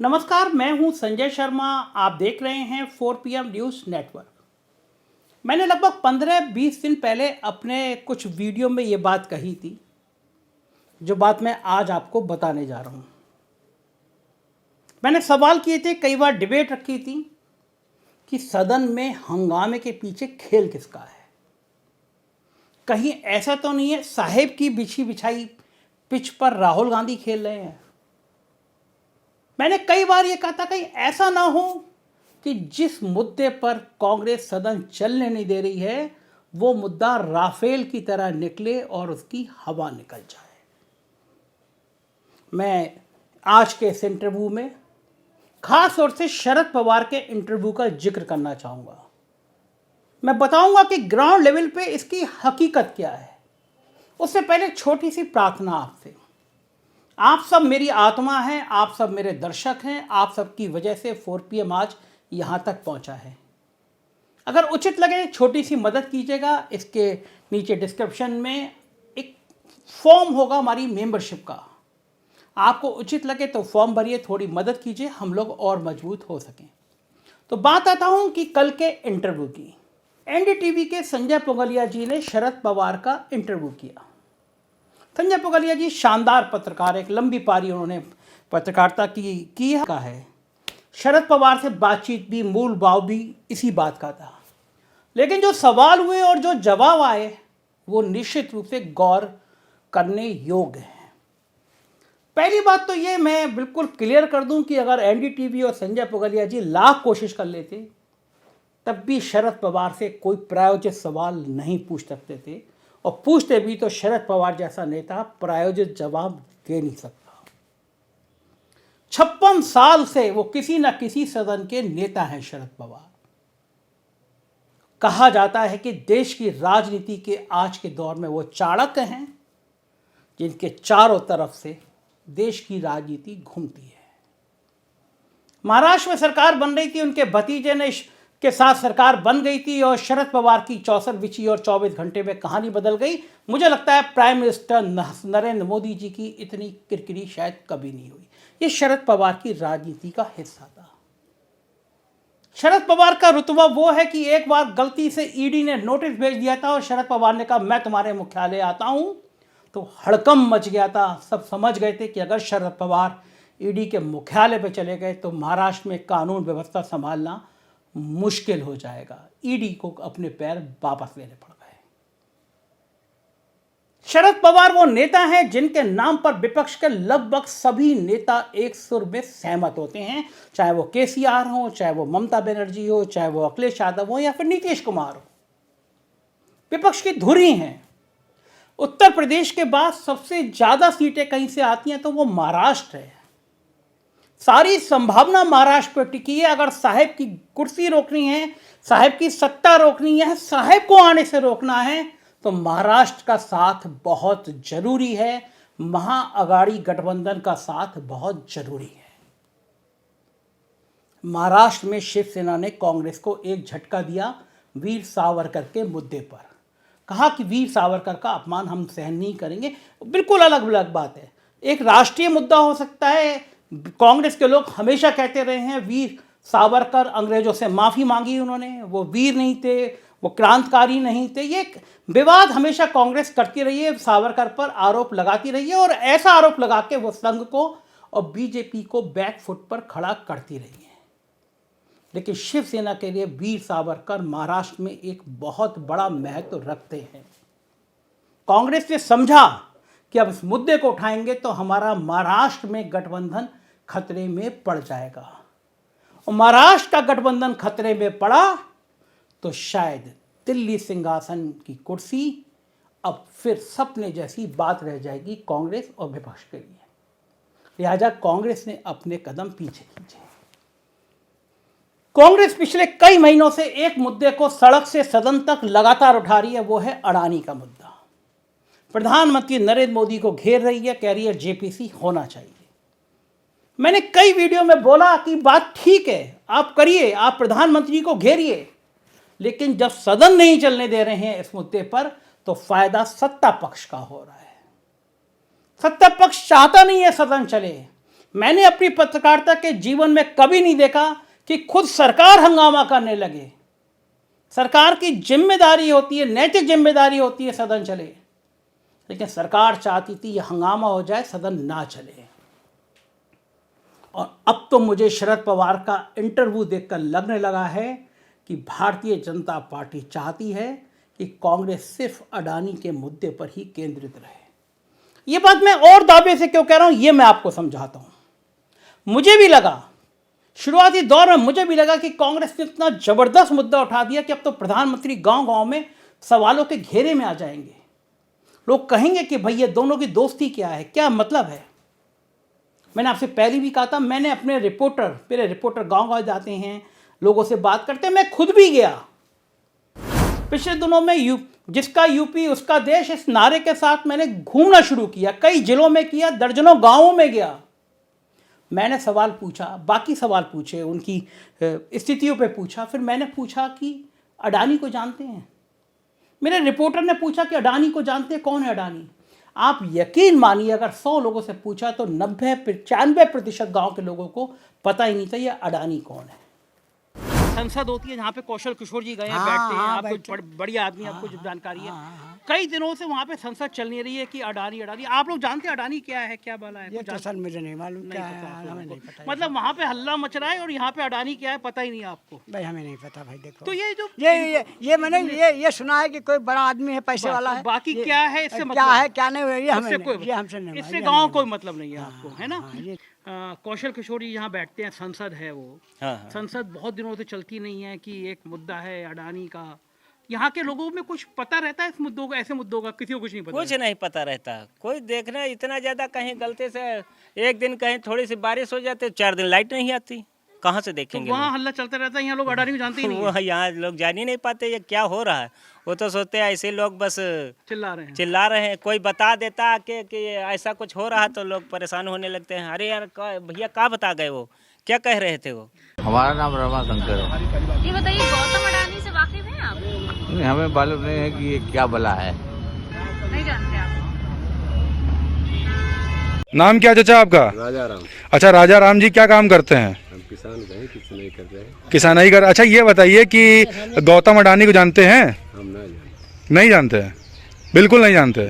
नमस्कार, मैं हूं संजय शर्मा। आप देख रहे हैं 4 PM न्यूज़ नेटवर्क। मैंने लगभग 15-20 दिन पहले अपने कुछ वीडियो में ये बात कही थी, जो बात मैं आज आपको बताने जा रहा हूं। मैंने सवाल किए थे, कई बार डिबेट रखी थी कि सदन में हंगामे के पीछे खेल किसका है। कहीं ऐसा तो नहीं है साहेब की बिछी बिछाई पिच पर राहुल गांधी खेल रहे हैं। मैंने कई बार ये कहा था कहीं ऐसा ना हो कि जिस मुद्दे पर कांग्रेस सदन चलने नहीं दे रही है वो मुद्दा राफेल की तरह निकले और उसकी हवा निकल जाए। मैं आज के इस इंटरव्यू में खास तौर से शरद पवार के इंटरव्यू का जिक्र करना चाहूँगा। मैं बताऊंगा कि ग्राउंड लेवल पे इसकी हकीकत क्या है। उससे पहले छोटी सी प्रार्थना आपसे। आप सब मेरी आत्मा हैं, आप सब मेरे दर्शक हैं, आप सब की वजह से 4PM आज यहाँ तक पहुँचा है। अगर उचित लगे छोटी सी मदद कीजिएगा। इसके नीचे डिस्क्रिप्शन में एक फॉर्म होगा हमारी मेंबरशिप का। आपको उचित लगे तो फॉर्म भरिए, थोड़ी मदद कीजिए, हम लोग और मजबूत हो सकें। तो बात आता हूँ कि कल के इंटरव्यू की। NDTV के संजय पुगलिया जी ने शरद पवार का इंटरव्यू किया। संजय पुगलिया जी शानदार पत्रकार, एक लंबी पारी उन्होंने पत्रकारिता की है। शरद पवार से बातचीत भी, मूल भाव भी इसी बात का था। लेकिन जो सवाल हुए और जो जवाब आए वो निश्चित रूप से गौर करने योग्य हैं। पहली बात तो ये मैं बिल्कुल क्लियर कर दूं कि अगर NDTV और संजय पुगलिया जी लाख कोशिश कर लेते तब भी शरद पवार से कोई प्रायोजित सवाल नहीं पूछ सकते थे, और पूछते भी तो शरद पवार जैसा नेता प्रायोजित जवाब दे नहीं सकता। 56 साल से वो किसी न किसी सदन के नेता हैं शरद पवार। कहा जाता है कि देश की राजनीति के आज के दौर में वो चाणक्य हैं जिनके चारों तरफ से देश की राजनीति घूमती है। महाराष्ट्र में सरकार बन रही थी, उनके भतीजे ने के साथ सरकार बन गई थी और शरद पवार की 64 बिछी और 24 घंटे में कहानी बदल गई। मुझे लगता है प्राइम मिनिस्टर नरेंद्र मोदी जी की इतनी किरकिरी शायद कभी नहीं हुई। ये शरद पवार की राजनीति का हिस्सा था। शरद पवार का रुतबा वो है कि एक बार गलती से ईडी ने नोटिस भेज दिया था और शरद पवार ने कहा मैं तुम्हारे मुख्यालय आता हूं, तो हड़कंप मच गया था। सब समझ गए थे कि अगर शरद पवार ईडी के मुख्यालय पर चले गए तो महाराष्ट्र में कानून व्यवस्था संभालना मुश्किल हो जाएगा। ईडी को अपने पैर वापस लेने पड़ गए। शरद पवार वो नेता हैं जिनके नाम पर विपक्ष के लगभग सभी नेता एक सुर में सहमत होते हैं, चाहे वो KCR हो, चाहे वो ममता बनर्जी हो, चाहे वो अखिलेश यादव हो या फिर नीतीश कुमार हो। विपक्ष की धुरी हैं। उत्तर प्रदेश के बाद सबसे ज्यादा सीटें कहीं से आती हैं तो वो महाराष्ट्र है। सारी संभावना महाराष्ट्र पर टिकी है। अगर साहेब की कुर्सी रोकनी है, साहेब की सत्ता रोकनी है, साहेब को आने से रोकना है, तो महाराष्ट्र का साथ बहुत जरूरी है। महाअघाड़ी गठबंधन का साथ बहुत जरूरी है। महाराष्ट्र में शिवसेना ने कांग्रेस को एक झटका दिया वीर सावरकर के मुद्दे पर। कहा कि वीर सावरकर का अपमान हम सहन नहीं करेंगे। बिल्कुल अलग अलग बात है। एक राष्ट्रीय मुद्दा हो सकता है। कांग्रेस के लोग हमेशा कहते रहे हैं वीर सावरकर अंग्रेजों से माफ़ी मांगी उन्होंने, वो वीर नहीं थे, वो क्रांतिकारी नहीं थे। ये विवाद हमेशा कांग्रेस करती रही है, सावरकर पर आरोप लगाती रही है और ऐसा आरोप लगा के वो संघ को और बीजेपी को बैकफुट पर खड़ा करती रही है। लेकिन शिवसेना के लिए वीर सावरकर महाराष्ट्र में एक बहुत बड़ा महत्व रखते हैं। कांग्रेस ने समझा कि अब इस मुद्दे को उठाएंगे तो हमारा महाराष्ट्र में गठबंधन खतरे में पड़ जाएगा, और महाराष्ट्र का गठबंधन खतरे में पड़ा तो शायद दिल्ली सिंहासन की कुर्सी अब फिर सपने जैसी बात रह जाएगी कांग्रेस और विपक्ष के लिए। लिहाजा कांग्रेस ने अपने कदम पीछे खींचे। कांग्रेस पिछले कई महीनों से एक मुद्दे को सड़क से सदन तक लगातार उठा रही है, वो है अडानी का मुद्दा। प्रधानमंत्री नरेंद्र मोदी को घेर रही है, कह रही है JPC होना चाहिए। मैंने कई वीडियो में बोला कि बात ठीक है, आप करिए, आप प्रधानमंत्री को घेरिए, लेकिन जब सदन नहीं चलने दे रहे हैं इस मुद्दे पर तो फायदा सत्ता पक्ष का हो रहा है। सत्ता पक्ष चाहता नहीं है सदन चले, मैंने अपनी पत्रकारिता के जीवन में कभी नहीं देखा कि खुद सरकार हंगामा करने लगे। सरकार की जिम्मेदारी होती है, नैतिक जिम्मेदारी होती है सदन चले, लेकिन सरकार चाहती थी यह हंगामा हो जाए, सदन ना चले। और अब तो मुझे शरद पवार का इंटरव्यू देखकर लगने लगा है कि भारतीय जनता पार्टी चाहती है कि कांग्रेस सिर्फ अडानी के मुद्दे पर ही केंद्रित रहे। ये बात मैं और दावे से क्यों कह रहा हूं, ये मैं आपको समझाता हूं। मुझे भी लगा, शुरुआती दौर में मुझे भी लगा कि कांग्रेस ने इतना जबरदस्त मुद्दा उठा दिया कि अब तो प्रधानमंत्री गांव-गांव में सवालों के घेरे में आ जाएंगे। लोग कहेंगे कि भाई ये दोनों की दोस्ती क्या है, क्या मतलब है। मैंने आपसे पहले भी कहा था, मैंने अपने मेरे रिपोर्टर गांव-गांव जाते हैं, लोगों से बात करते हैं। मैं खुद भी गया पिछले दिनों में, जिसका यूपी उसका देश, इस नारे के साथ मैंने घूमना शुरू किया। कई जिलों में किया, दर्जनों गांवों में गया। मैंने सवाल पूछा, बाकी सवाल पूछे, उनकी स्थितियों पे पूछा। फिर मैंने पूछा कि अडानी को जानते हैं? मेरे रिपोर्टर ने पूछा कि अडानी को जानते हैं, कौन है अडानी? आप यकीन मानिए, अगर 100 लोगों से पूछा तो 90-95% गांव के लोगों को पता ही नहीं था ये अडानी कौन है। संसद होती है जहाँ पे कौशल किशोर जी गए हैं, बैठते हैं। आप कुछ बड़ी आदमी, आपको जो जानकारी है। कई दिनों से वहाँ पे संसद चल नहीं रही है कि अडानी। आप लोग जानते हैं अडानी क्या है, क्या बाला है? ये तो सर मुझे नहीं मालूम, क्या है हमें नहीं पता। मतलब वहाँ पे हल्ला मच रहा है और यहाँ पे अडानी क्या है पता ही नहीं है आपको। भाई हमें नहीं पता भाई। देखो तो ये जो ये मैंने ये सुना है कि कोई बड़ा आदमी है, पैसे वाला है। बाकी क्या है इससे मतलब, क्या है क्या नहीं, ये हमसे नहीं, इससे गाँव कोई मतलब नहीं है आपको, है ना। कौशल किशोर जी यहाँ बैठते हैं, संसद है वो। संसद बहुत दिनों से चलती नहीं है कि एक मुद्दा है अडानी का। यहाँ के लोगों में कुछ पता रहता है इस मुद्दों का, ऐसे मुद्दों का? किसी को कुछ नहीं पता? कुछ नहीं पता रहता। कोई देखना इतना ज्यादा, कहीं गलती से एक दिन कहीं थोड़ी सी बारिश हो जाती, 4 दिन लाइट नहीं आती, कहाँ से देखेंगे? तो वहाँ हल्ला चलता रहता है, यहाँ लोग अडानी को जानते ही नहीं है। यहाँ लोग जान ही नहीं पाते ये क्या हो रहा है। वो तो सोचते हैं ऐसे लोग बस चिल्ला रहे हैं। कोई बता देता कि ऐसा कुछ हो रहा तो लोग परेशान होने लगते हैं। अरे यार भैया कहाँ बता गए, वो क्या कह रहे थे? वो हमारा नाम रमा शंकर है। ये बताइए, गौतम अडानी से वाकिफ हैं आप? नहीं, हमें मालूम नहीं है कि ये क्या बला है। नहीं जानते आप? नाम क्या चाचा आपका? राजा राम। अच्छा, राजा राम जी क्या काम करते हैं? हम किसान हैं, किसान नहीं कर रहे हैं। किसानी कर। अच्छा, ये बताइए कि गौतम अडानी को जानते हैं? हम नहीं जानते हैं, बिल्कुल नहीं जानते।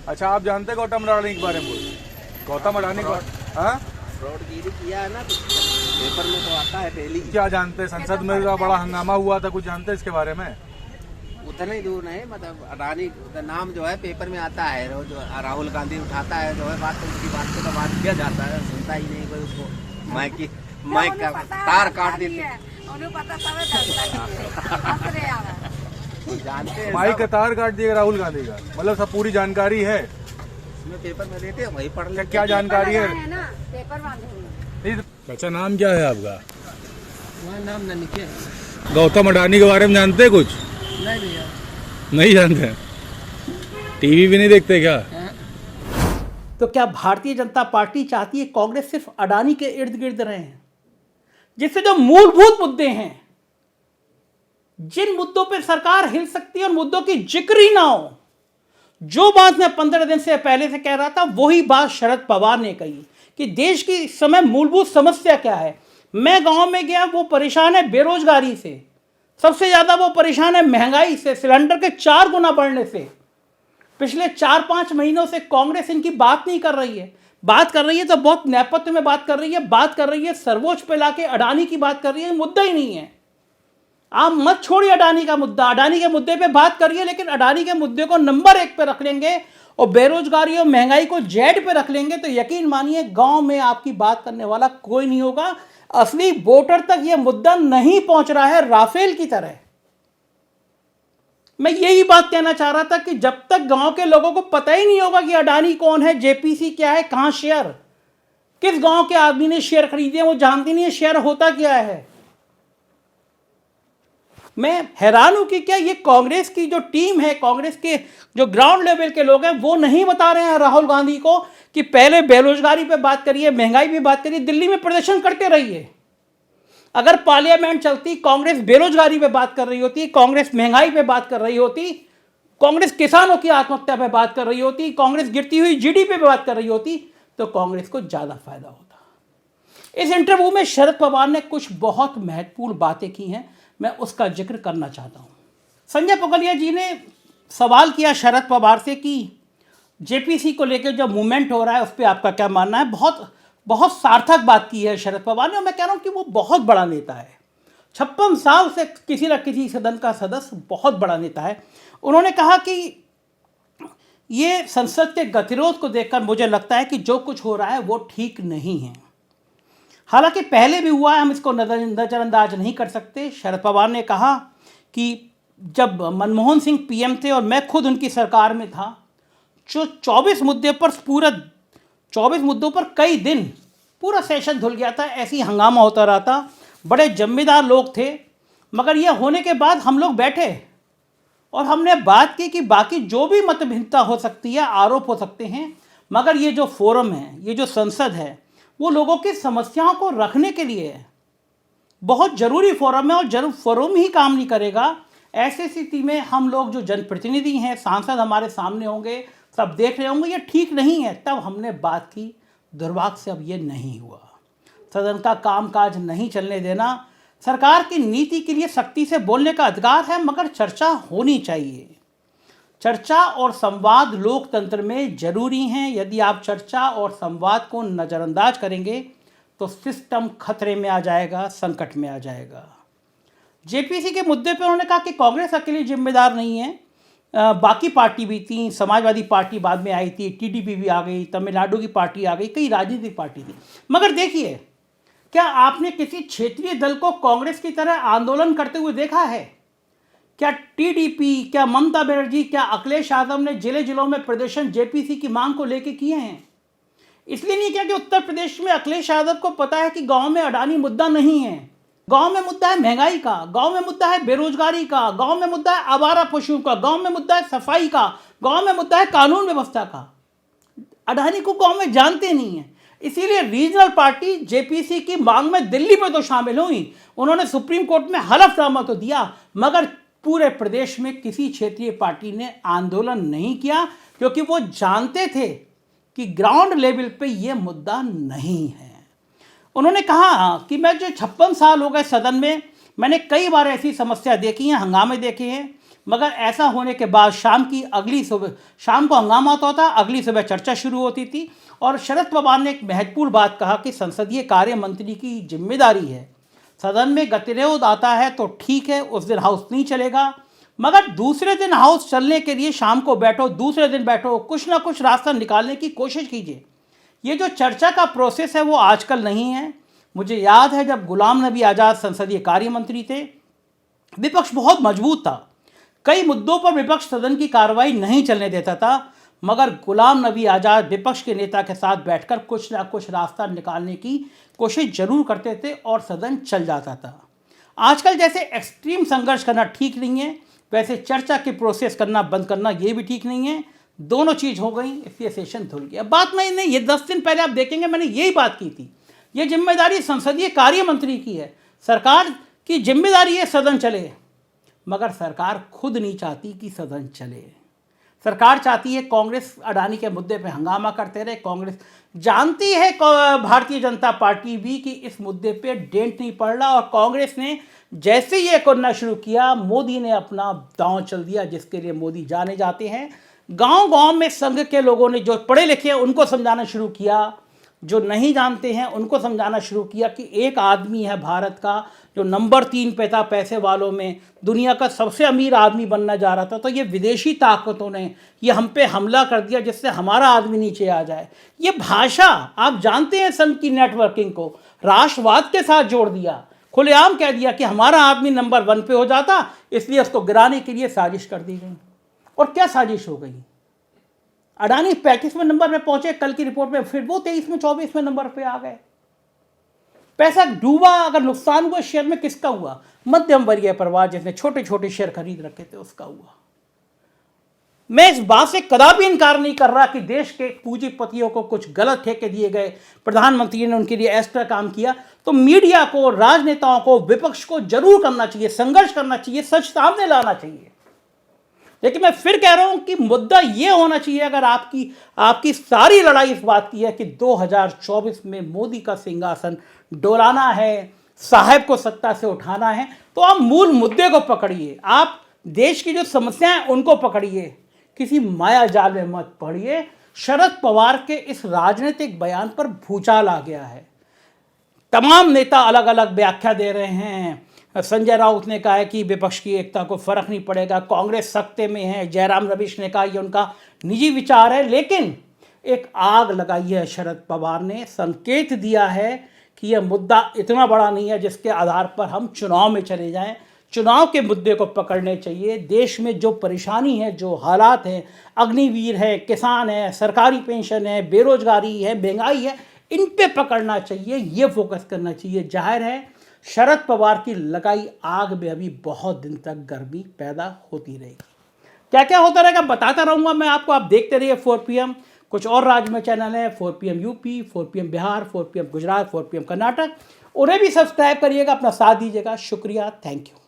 अच्छा, आप जानते हैं गौतम अडानी के बारे में? गौतम अडानी को फ्रॉडगिरी किया है ना, तो पेपर में तो आता है डेली। क्या जानते हैं? संसद में बड़ा हंगामा हुआ था, कुछ जानते हैं इसके बारे में? उतना ही दूर नहीं, मतलब अडानी नाम जो है पेपर में आता है, जो राहुल गांधी उठाता है जो है बात, तो उसकी बात को तो बात किया जाता है, सुनता ही नहीं कोई उसको। माइक का तार काट देते, जानते हैं। माइक का तार काट दिया राहुल गांधी का, मतलब सब पूरी जानकारी है पेपर में देते हैं, वही पढ़ लेते। क्या जानकारी है? अच्छा, नाम क्या है आपका? नाम ननिके है। गौतम अडानी के बारे में जानते हैं कुछ? नहीं भैया, नहीं जानते। टीवी भी नहीं देखते क्या? तो क्या भारतीय जनता पार्टी चाहती है कांग्रेस सिर्फ अडानी के इर्द गिर्द रहे, जिससे जो मूलभूत मुद्दे हैं, जिन मुद्दों पर सरकार हिल सकती है, उन मुद्दों की जिक्र ही ना हो? जो बात मैं 15 दिन से पहले से कह रहा था, वही बात शरद पवार ने कही कि देश की इस समय मूलभूत समस्या क्या है। मैं गांव में गया, वो परेशान है बेरोजगारी से, सबसे ज्यादा वो परेशान है महंगाई से, सिलेंडर के 4 गुना बढ़ने से। पिछले 4-5 महीनों से कांग्रेस इनकी बात नहीं कर रही है। बात कर रही है तो बहुत नेपथ्य में बात कर रही है, बात कर रही है सर्वोच्च पे लाके अडानी की बात कर रही है। मुद्दा ही नहीं है। आप मत छोड़िए अडानी का मुद्दा, अडानी के मुद्दे पे बात करिए, लेकिन अडानी के मुद्दे को नंबर 1 पे रख लेंगे और बेरोजगारी और महंगाई को जेड पे रख लेंगे तो यकीन मानिए गांव में आपकी बात करने वाला कोई नहीं होगा। असली वोटर तक यह मुद्दा नहीं पहुंच रहा है, राफेल की तरह। मैं यही बात कहना चाह रहा था कि जब तक गांव के लोगों को पता ही नहीं होगा कि अडानी कौन है, जेपीसी क्या है, कहां शेयर, किस गांव के आदमी ने शेयर खरीदे, वो जानती नहीं है शेयर होता क्या है। मैं हैरान हूं कि क्या ये कांग्रेस की जो टीम है, कांग्रेस के जो ग्राउंड लेवल के लोग हैं, वो नहीं बता रहे हैं राहुल गांधी को कि पहले बेरोजगारी पे बात करिए, महंगाई पे बात करिए, दिल्ली में प्रदर्शन करते रहिए। अगर पार्लियामेंट चलती, कांग्रेस बेरोजगारी पे बात कर रही होती, कांग्रेस महंगाई पे बात कर रही होती, कांग्रेस किसानों की आत्महत्या पे बात कर रही होती, कांग्रेस गिरती हुई जीडीपी पे बात कर रही होती, तो कांग्रेस को ज़्यादा फायदा होता। इस इंटरव्यू में शरद पवार ने कुछ बहुत महत्वपूर्ण बातें की हैं, मैं उसका जिक्र करना चाहता हूँ। संजय पुगलिया जी ने सवाल किया शरद पवार से कि जेपीसी को लेकर जो मूवमेंट हो रहा है उस पर आपका क्या मानना है। बहुत सार्थक बात की है शरद पवार ने, और मैं कह रहा हूँ कि वो बहुत बड़ा नेता है। 56 साल से किसी न किसी सदन का सदस्य, बहुत बड़ा नेता है। उन्होंने कहा कि ये संसद के गतिरोध को देखकर मुझे लगता है कि जो कुछ हो रहा है वो ठीक नहीं है। हालांकि पहले भी हुआ है, हम इसको नज़रअंदाज नहीं कर सकते। शरद पवार ने कहा कि जब मनमोहन सिंह पीएम थे और मैं खुद उनकी सरकार में था, जो 24 मुद्दों पर कई दिन पूरा सेशन धुल गया था, ऐसी हंगामा होता रहा था। बड़े जिम्मेदार लोग थे, मगर ये होने के बाद हम लोग बैठे और हमने बात की कि बाकी जो भी मतभिन्नता हो सकती है, आरोप हो सकते हैं, मगर ये जो फोरम है, ये जो संसद है, वो लोगों की समस्याओं को रखने के लिए है। बहुत ज़रूरी फोरम है और फोरम ही काम नहीं करेगा। ऐसी स्थिति में हम लोग जो जनप्रतिनिधि हैं, सांसद हमारे सामने होंगे, सब देख रहे होंगे, ये ठीक नहीं है। तब हमने बात की, दुर्भाग्य से अब ये नहीं हुआ। सदन का कामकाज नहीं चलने देना सरकार की नीति के लिए सख्ती से बोलने का अधिकार है, मगर चर्चा होनी चाहिए। चर्चा और संवाद लोकतंत्र में जरूरी हैं। यदि आप चर्चा और संवाद को नज़रअंदाज करेंगे तो सिस्टम खतरे में आ जाएगा, संकट में आ जाएगा। जेपीसी के मुद्दे पर उन्होंने कहा कि कांग्रेस अकेली जिम्मेदार नहीं है, बाकी पार्टी भी थी। समाजवादी पार्टी बाद में आई थी, टीडीपी भी आ गई, तमिलनाडु की पार्टी आ गई, कई राजनीतिक पार्टी थी। मगर देखिए, क्या आपने किसी क्षेत्रीय दल को कांग्रेस की तरह आंदोलन करते हुए देखा है? क्या टीडीपी, क्या ममता बनर्जी, क्या अखिलेश यादव ने जिलों में प्रदर्शन जेपीसी की मांग को लेकर किए हैं? इसलिए नहीं किया कि उत्तर प्रदेश में अखिलेश यादव को पता है कि गांव में अडानी मुद्दा नहीं है। गांव में मुद्दा है महंगाई का, गांव में मुद्दा है बेरोजगारी का, गांव में मुद्दा है आवारा पशुओं का, गांव में मुद्दा है सफाई का, गांव में मुद्दा है कानून व्यवस्था का। अडानी को गांव में जानते नहीं है। इसीलिए रीजनल पार्टी जेपीसी की मांग में दिल्ली में तो शामिल हुई, उन्होंने सुप्रीम कोर्ट में हलफनामा तो दिया, मगर पूरे प्रदेश में किसी क्षेत्रीय पार्टी ने आंदोलन नहीं किया, क्योंकि वो जानते थे कि ग्राउंड लेवल पे ये मुद्दा नहीं है। उन्होंने कहा कि मैं जो 56 साल हो गए सदन में, मैंने कई बार ऐसी समस्या देखी हैं, हंगामे देखे हैं, मगर ऐसा होने के बाद शाम को हंगामा होता था, अगली सुबह चर्चा शुरू होती थी। और शरद पवार ने एक महत्वपूर्ण बात कहा कि संसदीय कार्य मंत्री की जिम्मेदारी है, सदन में गतिरोध आता है तो ठीक है, उस दिन हाउस नहीं चलेगा, मगर दूसरे दिन हाउस चलने के लिए शाम को बैठो, दूसरे दिन बैठो, कुछ ना कुछ रास्ता निकालने की कोशिश कीजिए। ये जो चर्चा का प्रोसेस है वो आजकल नहीं है। मुझे याद है जब गुलाम नबी आज़ाद संसदीय कार्य मंत्री थे, विपक्ष बहुत मजबूत था, कई मुद्दों पर विपक्ष सदन की कार्रवाई नहीं चलने देता था, मगर गुलाम नबी आज़ाद विपक्ष के नेता के साथ बैठकर कुछ ना कुछ रास्ता निकालने की कोशिश जरूर करते थे और सदन चल जाता था। आजकल जैसे एक्सट्रीम संघर्ष करना ठीक नहीं है, वैसे चर्चा की प्रोसेस करना बंद करना ये भी ठीक नहीं है। दोनों चीज़ हो गई, इसलिए सेशन धुल गया। बात मैं नहीं, ये 10 दिन पहले आप देखेंगे मैंने यही बात की थी। ये जिम्मेदारी संसदीय कार्य मंत्री की है, सरकार की जिम्मेदारी है सदन चले, मगर सरकार खुद नहीं चाहती कि सदन चले। सरकार चाहती है कांग्रेस अडानी के मुद्दे पे हंगामा करते रहे। कांग्रेस जानती है, भारतीय जनता पार्टी भी, कि इस मुद्दे पे डेंट नहीं पड़ रहा, और कांग्रेस ने जैसे ये करना शुरू किया, मोदी ने अपना दांव चल दिया, जिसके लिए मोदी जाने जाते हैं। गांव-गांव में संघ के लोगों ने, जो पढ़े लिखे हैं उनको समझाना शुरू किया, जो नहीं जानते हैं उनको समझाना शुरू किया कि एक आदमी है भारत का जो नंबर 3 पे था पैसे वालों में, दुनिया का सबसे अमीर आदमी बनना जा रहा था, तो ये विदेशी ताकतों ने ये हम पे हमला कर दिया जिससे हमारा आदमी नीचे आ जाए। ये भाषा आप जानते हैं, संघ की नेटवर्किंग को राष्ट्रवाद के साथ जोड़ दिया, खुलेआम कह दिया कि हमारा आदमी नंबर 1 पे हो जाता, इसलिए उसको गिराने के लिए साजिश कर दी गई। और क्या साजिश हो गई? अडानी 35वें नंबर पे पहुंचे कल की रिपोर्ट में, फिर वो 23वें 24वें नंबर पे आ गए। पैसा डूबा, अगर नुकसान हुआ शेयर में किसका हुआ? मध्यम वर्गीय परिवार जिसने छोटे छोटे शेयर खरीद रखे थे उसका हुआ। मैं इस बात से कदापि इनकार नहीं कर रहा कि देश के पूंजीपतियों को कुछ गलत ठेके दिए गए, प्रधानमंत्री ने उनके लिए एक्स्ट्रा काम किया, तो मीडिया को, राजनेताओं को, विपक्ष को जरूर करना चाहिए, संघर्ष करना चाहिए, सच सामने लाना चाहिए। लेकिन मैं फिर कह रहा हूं कि मुद्दा ये होना चाहिए, अगर आपकी सारी लड़ाई इस बात की है कि 2024 में मोदी का सिंहासन डोलाना है, साहब को सत्ता से उठाना है, तो आप मूल मुद्दे को पकड़िए, आप देश की जो समस्याएं उनको पकड़िए, किसी माया जाल में मत पड़िए। शरद पवार के इस राजनीतिक बयान पर भूचाल आ गया है। तमाम नेता अलग अलग व्याख्या दे रहे हैं। संजय राउत ने कहा है कि विपक्ष की एकता को फर्क नहीं पड़ेगा, कांग्रेस सत्ते में है। जयराम रमेश ने कहा ये उनका निजी विचार है, लेकिन एक आग लगाई है शरद पवार ने, संकेत दिया है कि यह मुद्दा इतना बड़ा नहीं है जिसके आधार पर हम चुनाव में चले जाएं। चुनाव के मुद्दे को पकड़ने चाहिए। देश में जो परेशानी है, जो हालात हैं, अग्निवीर है, किसान है, सरकारी पेंशन है, बेरोजगारी है, महंगाई है, इन पे पकड़ना चाहिए, ये फोकस करना चाहिए। जाहिर है शरद पवार की लगाई आग में अभी बहुत दिन तक गर्मी पैदा होती रहेगी। क्या क्या होता रहेगा बताता रहूँगा मैं आपको। आप देखते रहिए 4 PM। कुछ और राज्य में चैनल है, 4 PM UP, 4 PM Bihar, 4 PM Gujarat, 4 PM Karnataka, उन्हें भी सब्सक्राइब करिएगा, अपना साथ दीजिएगा। शुक्रिया, थैंक यू।